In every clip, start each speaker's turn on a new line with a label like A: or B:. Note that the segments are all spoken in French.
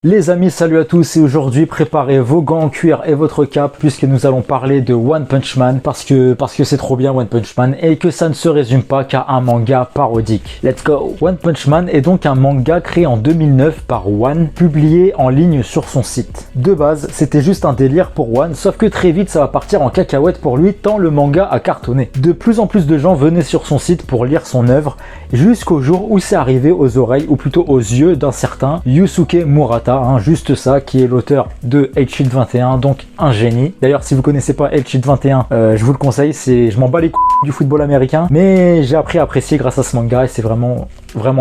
A: Les amis, salut à tous et aujourd'hui préparez vos gants en cuir et votre cape puisque nous allons parler de One Punch Man parce que c'est trop bien One Punch Man et que ça ne se résume pas qu'à un manga parodique. Let's go! One Punch Man est donc un manga créé en 2009 par One, publié en ligne sur son site. De base, c'était juste un délire pour One, sauf que très vite ça va partir en cacahuète pour lui tant le manga a cartonné. De plus en plus de gens venaient sur son site pour lire son œuvre jusqu'au jour où c'est arrivé aux oreilles ou plutôt aux yeux d'un certain Yusuke Murata. Juste ça, qui est l'auteur de Hate Sheet 21, donc un génie. D'ailleurs, si vous connaissez pas Hate Sheet 21, je vous le conseille, je m'en bats les couilles du football américain, mais j'ai appris à apprécier grâce à ce manga et c'est vraiment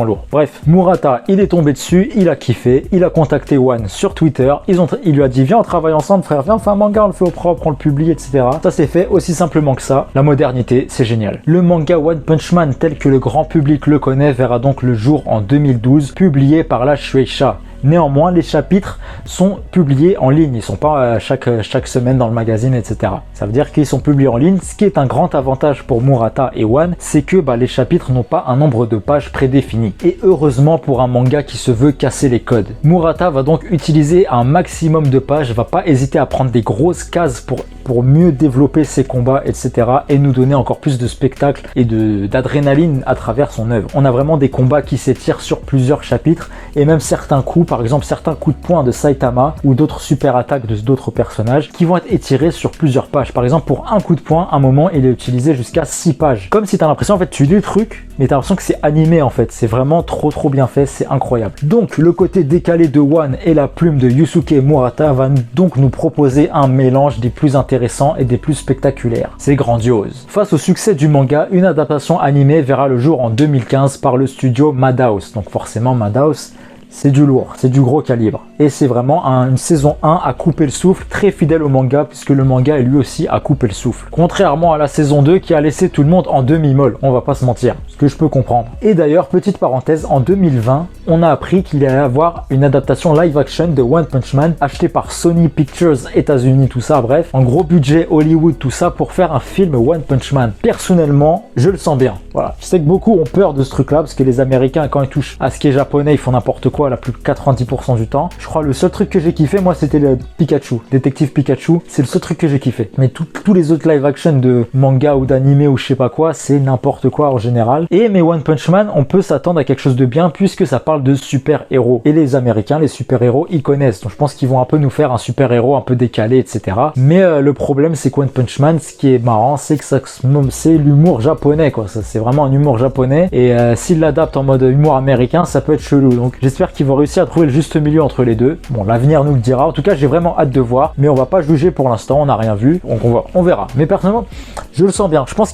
A: lourd. Bref, Murata, il est tombé dessus, il a kiffé, il a contacté One sur Twitter, il lui a dit viens on travaille ensemble frère, viens on fait un manga, on le fait au propre, on le publie, etc. Ça s'est fait aussi simplement que ça. La modernité, c'est génial. Le manga One Punch Man tel que le grand public le connaît verra donc le jour en 2012, publié par la Shueisha. Néanmoins, les chapitres sont publiés en ligne, ils ne sont pas chaque semaine dans le magazine, etc. Ça veut dire qu'ils sont publiés en ligne, ce qui est un grand avantage pour Murata et One, c'est que les chapitres n'ont pas un nombre de pages prédéfini. Et heureusement pour un manga qui se veut casser les codes. Murata va donc utiliser un maximum de pages, va pas hésiter à prendre des grosses cases pour mieux développer ses combats, etc. et nous donner encore plus de spectacle et d'adrénaline à travers son œuvre. On a vraiment des combats qui s'étirent sur plusieurs chapitres et même certains coups, par exemple certains coups de poing de Saitama ou d'autres super attaques d'autres personnages qui vont être étirés sur plusieurs pages. Par exemple pour un coup de poing, à un moment il est utilisé jusqu'à 6 pages. Comme si tu as l'impression en fait tu lis le truc mais tu as l'impression que c'est animé en fait. C'est vraiment trop bien fait, c'est incroyable. Donc le côté décalé de One et la plume de Yusuke Murata va donc nous proposer un mélange des plus intéressants et des plus spectaculaires. C'est grandiose. Face au succès du manga, une adaptation animée verra le jour en 2015 par le studio Madhouse. Donc forcément Madhouse, c'est du lourd, c'est du gros calibre. Et c'est vraiment une saison 1 à couper le souffle, très fidèle au manga, puisque le manga est lui aussi à couper le souffle. Contrairement à la saison 2 qui a laissé tout le monde en demi-molle, on va pas se mentir, ce que je peux comprendre. Et d'ailleurs, petite parenthèse, en 2020, on a appris qu'il allait y avoir une adaptation live-action de One Punch Man, achetée par Sony Pictures États-Unis, tout ça, bref, en gros budget Hollywood, tout ça, pour faire un film One Punch Man. Personnellement, je le sens bien. Voilà. Je sais que beaucoup ont peur de ce truc-là, parce que les Américains, quand ils touchent à ce qui est japonais, ils font n'importe quoi la plus de 90% du temps. Je crois le seul truc que j'ai kiffé moi c'était le Pikachu, Détective Pikachu, c'est le seul truc que j'ai kiffé. Mais tous les autres live action de manga ou d'animé ou je sais pas quoi, c'est n'importe quoi en général. Mais One Punch Man, on peut s'attendre à quelque chose de bien puisque ça parle de super-héros. Et les Américains, les super-héros, ils connaissent. Donc je pense qu'ils vont un peu nous faire un super-héros un peu décalé, etc. Mais le problème c'est que One Punch Man, ce qui est marrant, c'est que c'est l'humour japonais quoi. C'est vraiment un humour japonais et s'ils l'adaptent en mode humour américain, ça peut être chelou. Donc j'espère qu'ils vont réussir à trouver le juste milieu entre les deux. Bon, l'avenir nous le dira. En tout cas, j'ai vraiment hâte de voir, mais on va pas juger pour l'instant, on n'a rien vu, donc on verra. Mais personnellement, je le sens bien. Je pense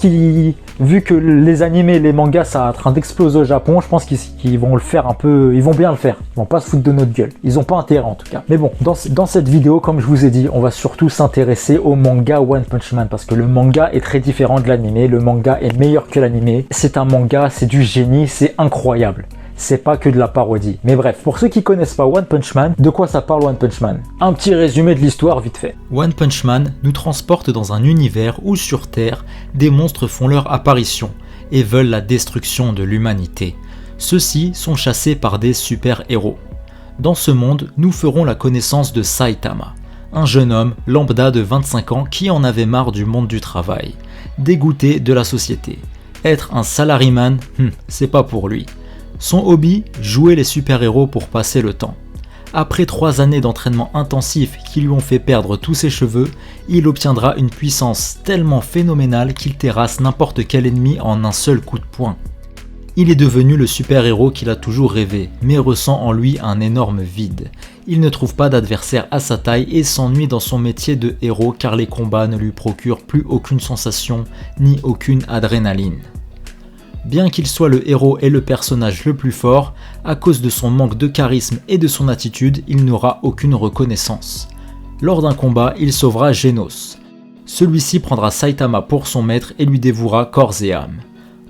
A: vu que les animés, les mangas, ça est en train d'exploser au Japon, je pense qu'ils vont le faire un peu, ils vont bien le faire. Ils vont pas se foutre de notre gueule. Ils ont pas intérêt en tout cas. Mais bon, dans cette vidéo, comme je vous ai dit, on va surtout s'intéresser au manga One Punch Man parce que le manga est très différent de l'animé. Le manga est meilleur que l'animé. C'est un manga, c'est du génie, c'est incroyable. C'est pas que de la parodie. Mais bref, pour ceux qui connaissent pas One Punch Man, de quoi ça parle One Punch Man? Un petit résumé de l'histoire vite fait.
B: One Punch Man nous transporte dans un univers où sur Terre, des monstres font leur apparition et veulent la destruction de l'humanité. Ceux-ci sont chassés par des super-héros. Dans ce monde, nous ferons la connaissance de Saitama, un jeune homme lambda de 25 ans qui en avait marre du monde du travail, dégoûté de la société. Être un salariman, c'est pas pour lui. Son hobby, jouer les super-héros pour passer le temps. Après 3 années d'entraînement intensif qui lui ont fait perdre tous ses cheveux, il obtiendra une puissance tellement phénoménale qu'il terrasse n'importe quel ennemi en un seul coup de poing. Il est devenu le super-héros qu'il a toujours rêvé, mais ressent en lui un énorme vide. Il ne trouve pas d'adversaire à sa taille et s'ennuie dans son métier de héros car les combats ne lui procurent plus aucune sensation ni aucune adrénaline. Bien qu'il soit le héros et le personnage le plus fort, à cause de son manque de charisme et de son attitude, il n'aura aucune reconnaissance. Lors d'un combat, il sauvera Genos. Celui-ci prendra Saitama pour son maître et lui dévouera corps et âme.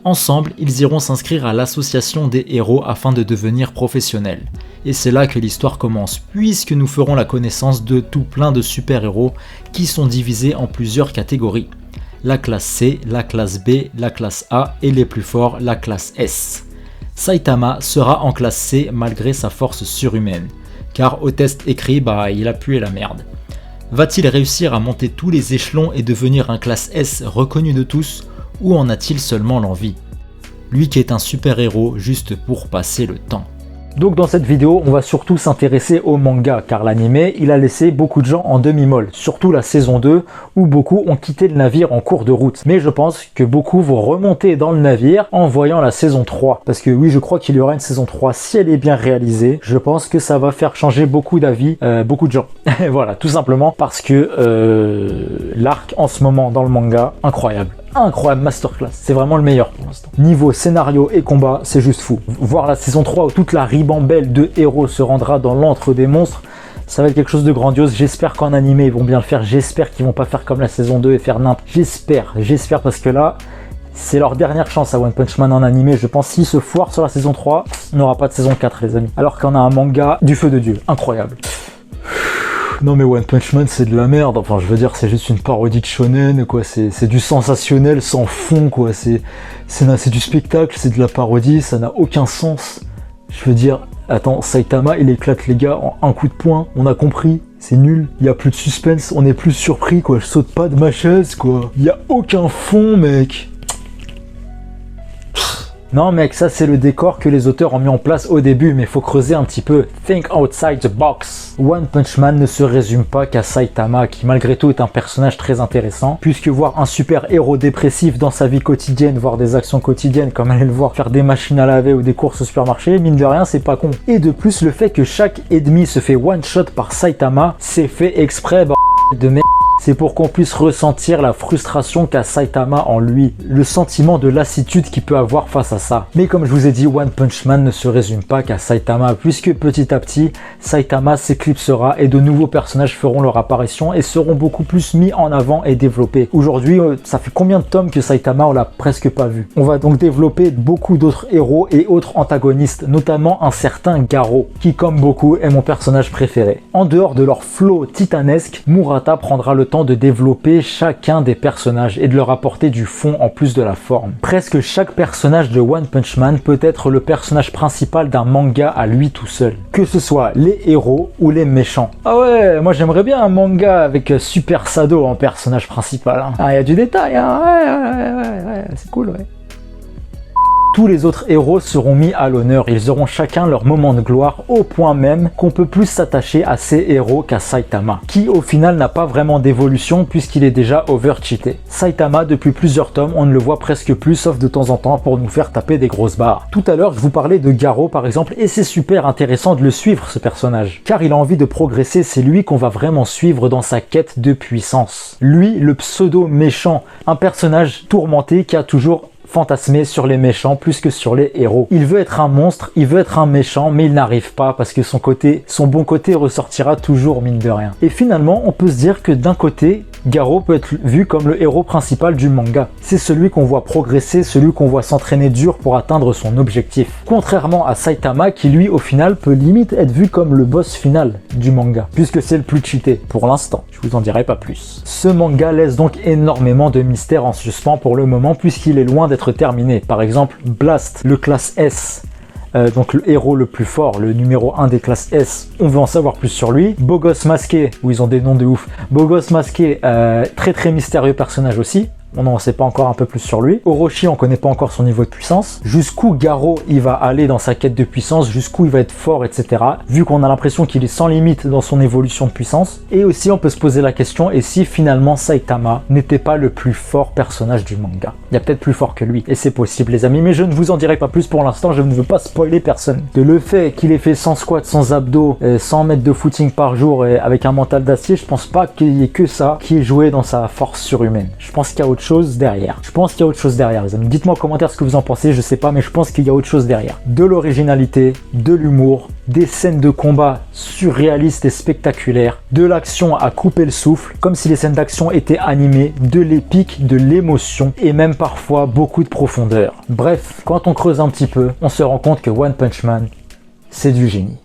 B: Ensemble, ils iront s'inscrire à l'association des héros afin de devenir professionnels. Et c'est là que l'histoire commence, puisque nous ferons la connaissance de tout plein de super-héros qui sont divisés en plusieurs catégories. La classe C, la classe B, la classe A et les plus forts, la classe S. Saitama sera en classe C malgré sa force surhumaine. car au test écrit, il a pué la merde. Va-t-il réussir à monter tous les échelons et devenir un classe S reconnu de tous, ou en a-t-il seulement l'envie? Lui qui est un super-héros juste pour passer le temps.
A: Donc dans cette vidéo, on va surtout s'intéresser au manga, car l'anime, il a laissé beaucoup de gens en demi-molle, surtout la saison 2, où beaucoup ont quitté le navire en cours de route. Mais je pense que beaucoup vont remonter dans le navire en voyant la saison 3. Parce que oui, je crois qu'il y aura une saison 3, si elle est bien réalisée, je pense que ça va faire changer beaucoup d'avis, beaucoup de gens. Voilà, tout simplement parce que l'arc en ce moment dans le manga, incroyable. Incroyable, masterclass, c'est vraiment le meilleur pour l'instant. Niveau scénario et combat, c'est juste fou. Voir la saison 3 où toute la ribambelle de héros se rendra dans l'antre des monstres, ça va être quelque chose de grandiose. J'espère qu'en animé ils vont bien le faire, j'espère qu'ils vont pas faire comme la saison 2 et faire nimp. J'espère parce que là, c'est leur dernière chance à One Punch Man en animé. Je pense s'ils se foirent sur la saison 3, on n'aura pas de saison 4 les amis. Alors qu'on a un manga du feu de Dieu, incroyable. Non mais One Punch Man c'est de la merde, enfin je veux dire c'est juste une parodie de shonen quoi, c'est du sensationnel sans fond quoi, c'est du spectacle, c'est de la parodie, ça n'a aucun sens. Je veux dire, attends, Saitama il éclate les gars en un coup de poing, on a compris, c'est nul, il y a plus de suspense, on est plus surpris quoi, je saute pas de ma chaise quoi, il y a aucun fond mec. Non mec, ça c'est le décor que les auteurs ont mis en place au début, mais faut creuser un petit peu. Think outside the box. One Punch Man ne se résume pas qu'à Saitama, qui malgré tout est un personnage très intéressant, puisque voir un super héros dépressif dans sa vie quotidienne, voir des actions quotidiennes, comme aller le voir faire des machines à laver ou des courses au supermarché, mine de rien c'est pas con. Et de plus le fait que chaque ennemi se fait one shot par Saitama, c'est fait exprès, de merde. C'est pour qu'on puisse ressentir la frustration qu'a Saitama en lui, le sentiment de lassitude qu'il peut avoir face à ça. Mais comme je vous ai dit, One Punch Man ne se résume pas qu'à Saitama, puisque petit à petit, Saitama s'éclipsera et de nouveaux personnages feront leur apparition et seront beaucoup plus mis en avant et développés. Aujourd'hui, ça fait combien de tomes que Saitama on l'a presque pas vu. On va donc développer beaucoup d'autres héros et autres antagonistes, notamment un certain Garo, qui comme beaucoup est mon personnage préféré. En dehors de leur flow titanesque, Murata prendra le temps de développer chacun des personnages et de leur apporter du fond en plus de la forme. Presque chaque personnage de One Punch Man peut être le personnage principal d'un manga à lui tout seul. Que ce soit les héros ou les méchants. Ah ouais, moi j'aimerais bien un manga avec Super Sado en personnage principal. Hein. Ah, il y a du détail, hein. Ouais, c'est cool, ouais. Tous les autres héros seront mis à l'honneur, ils auront chacun leur moment de gloire au point même qu'on peut plus s'attacher à ces héros qu'à Saitama, qui au final n'a pas vraiment d'évolution puisqu'il est déjà over-cheaté. Saitama, depuis plusieurs tomes, on ne le voit presque plus sauf de temps en temps pour nous faire taper des grosses barres. Tout à l'heure, je vous parlais de Garo par exemple et c'est super intéressant de le suivre ce personnage, car il a envie de progresser, c'est lui qu'on va vraiment suivre dans sa quête de puissance. Lui, le pseudo méchant, un personnage tourmenté qui a toujours fantasmer sur les méchants plus que sur les héros. Il veut être un monstre, il veut être un méchant, mais il n'arrive pas parce que son bon côté ressortira toujours mine de rien. Et finalement, on peut se dire que d'un côté, Garo peut être vu comme le héros principal du manga. C'est celui qu'on voit progresser, celui qu'on voit s'entraîner dur pour atteindre son objectif. Contrairement à Saitama qui lui au final peut limite être vu comme le boss final du manga, puisque c'est le plus cheaté pour l'instant. Je vous en dirai pas plus. Ce manga laisse donc énormément de mystères en suspens pour le moment puisqu'il est loin d'être terminé. Par exemple, Blast, le classe S, donc le héros le plus fort, le numéro 1 des classes S, on veut en savoir plus sur lui. Bogos Masqué, où ils ont des noms de ouf. Bogos Masqué, très mystérieux personnage aussi. On n'en sait pas encore un peu plus sur lui. Orochi, on connaît pas encore son niveau de puissance. Jusqu'où Garo, il va aller dans sa quête de puissance, jusqu'où il va être fort, etc. Vu qu'on a l'impression qu'il est sans limite dans son évolution de puissance. Et aussi, on peut se poser la question, et si finalement Saitama n'était pas le plus fort personnage du manga? Il y a peut-être plus fort que lui, et c'est possible les amis, mais je ne vous en dirai pas plus pour l'instant, je ne veux pas spoiler personne. De le fait qu'il ait fait 100 squats, 100 abdos, 100 mètres de footing par jour, et avec un mental d'acier, je pense pas qu'il y ait que ça qui est joué dans sa force surhumaine. Je pense qu'il y a autre chose derrière. Je pense qu'il y a autre chose derrière, les amis. Dites-moi en commentaire ce que vous en pensez, je sais pas, mais je pense qu'il y a autre chose derrière. De l'originalité, de l'humour, des scènes de combat surréalistes et spectaculaires, de l'action à couper le souffle, comme si les scènes d'action étaient animées, de l'épique, de l'émotion, et même parfois beaucoup de profondeur. Bref, quand on creuse un petit peu, on se rend compte que One Punch Man, c'est du génie.